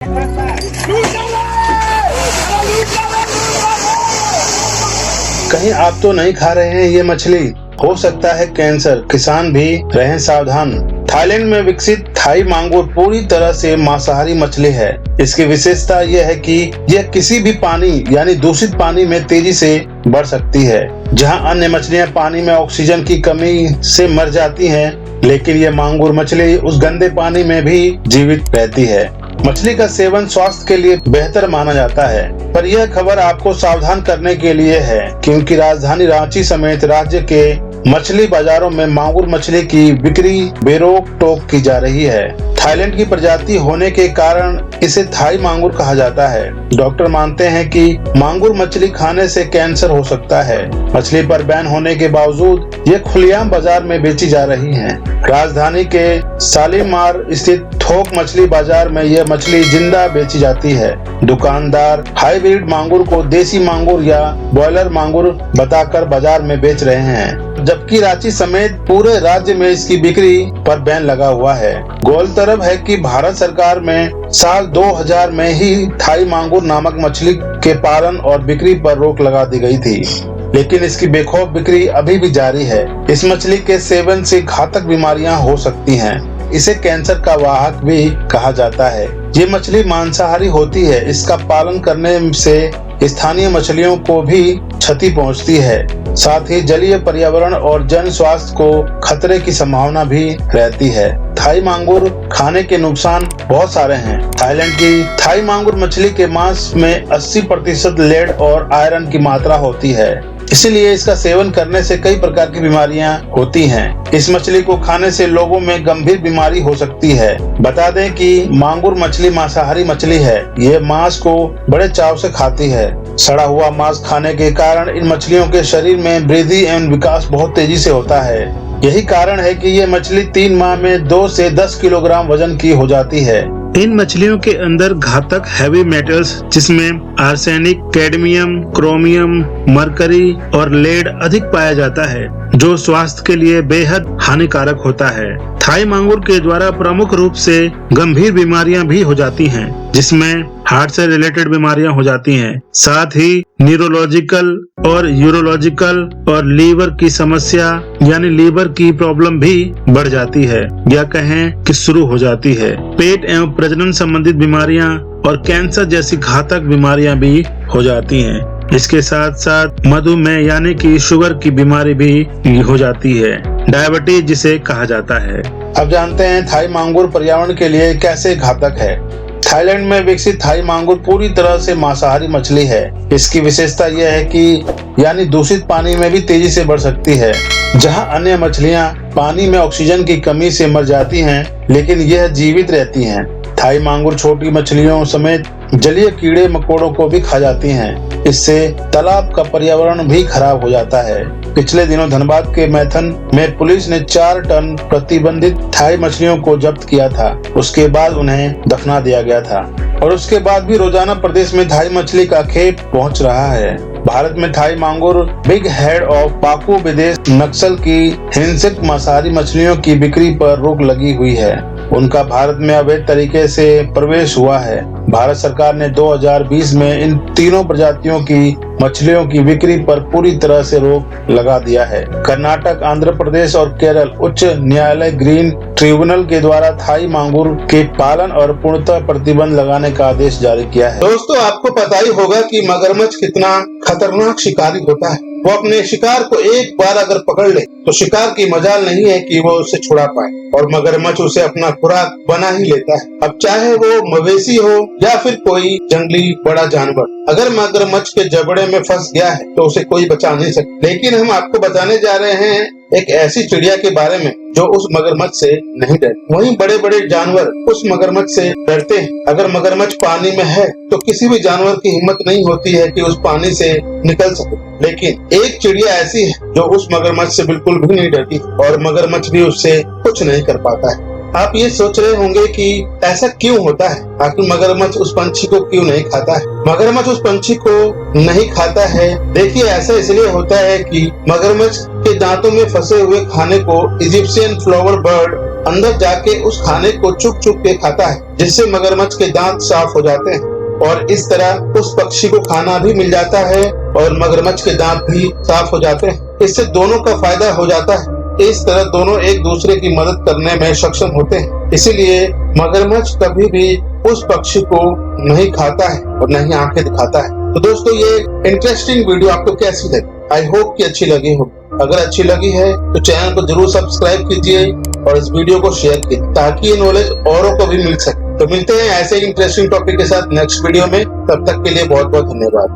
कहीं आप तो नहीं खा रहे हैं ये मछली, हो सकता है कैंसर, किसान भी रहें सावधान। थाईलैंड में विकसित थाई मांगुर पूरी तरह से मांसाहारी मछली है। इसकी विशेषता यह है कि यह किसी भी पानी यानी दूषित पानी में तेजी से बढ़ सकती है। जहां अन्य मछलियां पानी में ऑक्सीजन की कमी से मर जाती हैं, लेकिन यह मांगुर मछली उस गंदे पानी में भी जीवित रहती है। मछली का सेवन स्वास्थ्य के लिए बेहतर माना जाता है, पर यह खबर आपको सावधान करने के लिए है, क्योंकि राजधानी रांची समेत राज्य के मछली बाजारों में मांगुर मछली की बिक्री बेरोक टोक की जा रही है। थाईलैंड की प्रजाति होने के कारण इसे थाई मांगुर कहा जाता है। डॉक्टर मानते हैं कि मांगुर मछली खाने से कैंसर हो सकता है। मछली पर बैन होने के बावजूद ये खुलेआम बाजार में बेची जा रही हैं। राजधानी के शालीमार स्थित थोक मछली बाजार में यह मछली जिंदा बेची जाती है। दुकानदार हाईब्रिड मांगुर को देसी मांगुर या ब्रॉयलर मांगुर बताकर बाजार में बेच रहे हैं, जबकि रांची समेत पूरे राज्य में इसकी बिक्री पर बैन लगा हुआ है। गौरतलब है कि भारत सरकार में साल 2000 में ही थाई मांगुर नामक मछली के पालन और बिक्री पर रोक लगा दी गई थी, लेकिन इसकी बेखौफ बिक्री अभी भी जारी है। इस मछली के सेवन से घातक बीमारियां हो सकती हैं। इसे कैंसर का वाहक भी कहा जाता है। ये मछली मांसाहारी होती है। इसका पालन करने से स्थानीय मछलियों को भी क्षति पहुंचती है। साथ ही जलीय पर्यावरण और जन स्वास्थ्य को खतरे की संभावना भी रहती है। थाई मांगुर खाने के नुकसान बहुत सारे हैं। थाईलैंड की थाई मांगुर मछली के मांस में 80% लेड और आयरन की मात्रा होती है, इसलिए इसका सेवन करने से कई प्रकार की बीमारियां होती हैं। इस मछली को खाने से लोगों में गंभीर बीमारी हो सकती है। बता दें कि मांगुर मछली मांसाहारी मछली है। ये मांस को बड़े चाव से खाती है। सड़ा हुआ मांस खाने के कारण इन मछलियों के शरीर में वृद्धि एवं विकास बहुत तेजी से होता है। यही कारण है कि ये मछली 3 माह में 2 से 10 किलोग्राम वजन की हो जाती है। इन मछलियों के अंदर घातक हैवी मेटल्स जिसमें आर्सेनिक, कैडमियम, क्रोमियम, मरकरी और लेड अधिक पाया जाता है, जो स्वास्थ्य के लिए बेहद हानिकारक होता है। थाई मांगुर के द्वारा प्रमुख रूप से गंभीर बीमारियां भी हो जाती हैं, जिसमें हार्ट से रिलेटेड बीमारियां हो जाती हैं। साथ ही न्यूरोलॉजिकल और यूरोलॉजिकल और लीवर की समस्या यानी लीवर की प्रॉब्लम भी बढ़ जाती है, या कहें कि शुरू हो जाती है। पेट एवं प्रजनन संबंधित बीमारियां और कैंसर जैसी घातक बीमारियां भी हो जाती हैं। इसके साथ साथ मधुमेह यानी कि शुगर की बीमारी भी हो जाती है, डायबिटीज जिसे कहा जाता है। अब जानते हैं थाई मांगुर पर्यावरण के लिए कैसे घातक है। थाईलैंड में विकसित थाई मांगुर पूरी तरह से मांसाहारी मछली है। इसकी विशेषता यह है कि यानी दूषित पानी में भी तेजी से बढ़ सकती है। जहां अन्य मछलियां पानी में ऑक्सीजन की कमी से मर जाती हैं, लेकिन यह जीवित रहती हैं। थाई मांगुर छोटी मछलियों समेत जलीय कीड़े मकोड़ों को भी खा जाती हैं। इससे तालाब का पर्यावरण भी खराब हो जाता है। पिछले दिनों धनबाद के मैथन में पुलिस ने 4 टन प्रतिबंधित थाई मछलियों को जब्त किया था। उसके बाद उन्हें दफना दिया गया था और उसके बाद भी रोजाना प्रदेश में थाई मछली का खेप पहुंच रहा है। भारत में थाई मांगुर बिग हेड ऑफ पाकू विदेश नक्सल की हिंसक मांसाहारी मछलियों की बिक्री पर रोक लगी हुई है। उनका भारत में अवैध तरीके से प्रवेश हुआ है। भारत सरकार ने 2020 में इन तीनों प्रजातियों की मछलियों की बिक्री पर पूरी तरह से रोक लगा दिया है। कर्नाटक, आंध्र प्रदेश और केरल उच्च न्यायालय ग्रीन ट्रिब्यूनल के द्वारा थाई मांगुर के पालन और पूर्णतः प्रतिबंध लगाने का आदेश जारी किया है। दोस्तों, आपको पता ही होगा कि मगरमच्छ कितना खतरनाक शिकारी होता है। वो अपने शिकार को एक बार अगर पकड़ ले तो शिकार की मजाल नहीं है कि वो उसे छुड़ा पाए, और मगरमच्छ उसे अपना खुराक बना ही लेता है। अब चाहे वो मवेशी हो या फिर कोई जंगली बड़ा जानवर, अगर मगरमच्छ के जबड़े में फंस गया है तो उसे कोई बचा नहीं सकता। लेकिन हम आपको बताने जा रहे हैं एक ऐसी चिड़िया के बारे में जो उस मगरमच्छ से नहीं डरती। वहीं बड़े बड़े जानवर उस मगरमच्छ से डरते हैं। अगर मगरमच्छ पानी में है तो किसी भी जानवर की हिम्मत नहीं होती है कि उस पानी से निकल सके, लेकिन एक चिड़िया ऐसी है जो उस मगरमच्छ से बिल्कुल भी नहीं डरती और मगरमच्छ भी उससे कुछ नहीं कर पाता है। आप ये सोच रहे होंगे कि ऐसा क्यों होता है, आखिर मगरमच्छ उस पंछी को क्यों नहीं खाता है। मगरमच्छ उस पंछी को नहीं खाता है, देखिए ऐसा इसलिए होता है कि मगरमच्छ के दांतों में फंसे हुए खाने को इजिप्शियन फ्लावर बर्ड अंदर जाके उस खाने को चुप चुप के खाता है, जिससे मगरमच्छ के दांत साफ हो जाते हैं और इस तरह उस पक्षी को खाना भी मिल जाता है और मगरमच्छ के दांत भी साफ हो जाते हैं। इससे दोनों का फायदा हो जाता है। इस तरह दोनों एक दूसरे की मदद करने में सक्षम होते हैं। इसीलिए मगरमच्छ कभी भी उस पक्षी को नहीं खाता है और नहीं आंखें दिखाता है। तो दोस्तों, ये इंटरेस्टिंग वीडियो आपको कैसी लगी? आई होप कि अच्छी लगी हो। अगर अच्छी लगी है तो चैनल को जरूर सब्सक्राइब कीजिए और इस वीडियो को शेयर कीजिए ताकि ये नॉलेज औरों को भी मिल सके। तो मिलते हैं ऐसे इंटरेस्टिंग टॉपिक के साथ नेक्स्ट वीडियो में। तब तक के लिए बहुत बहुत धन्यवाद।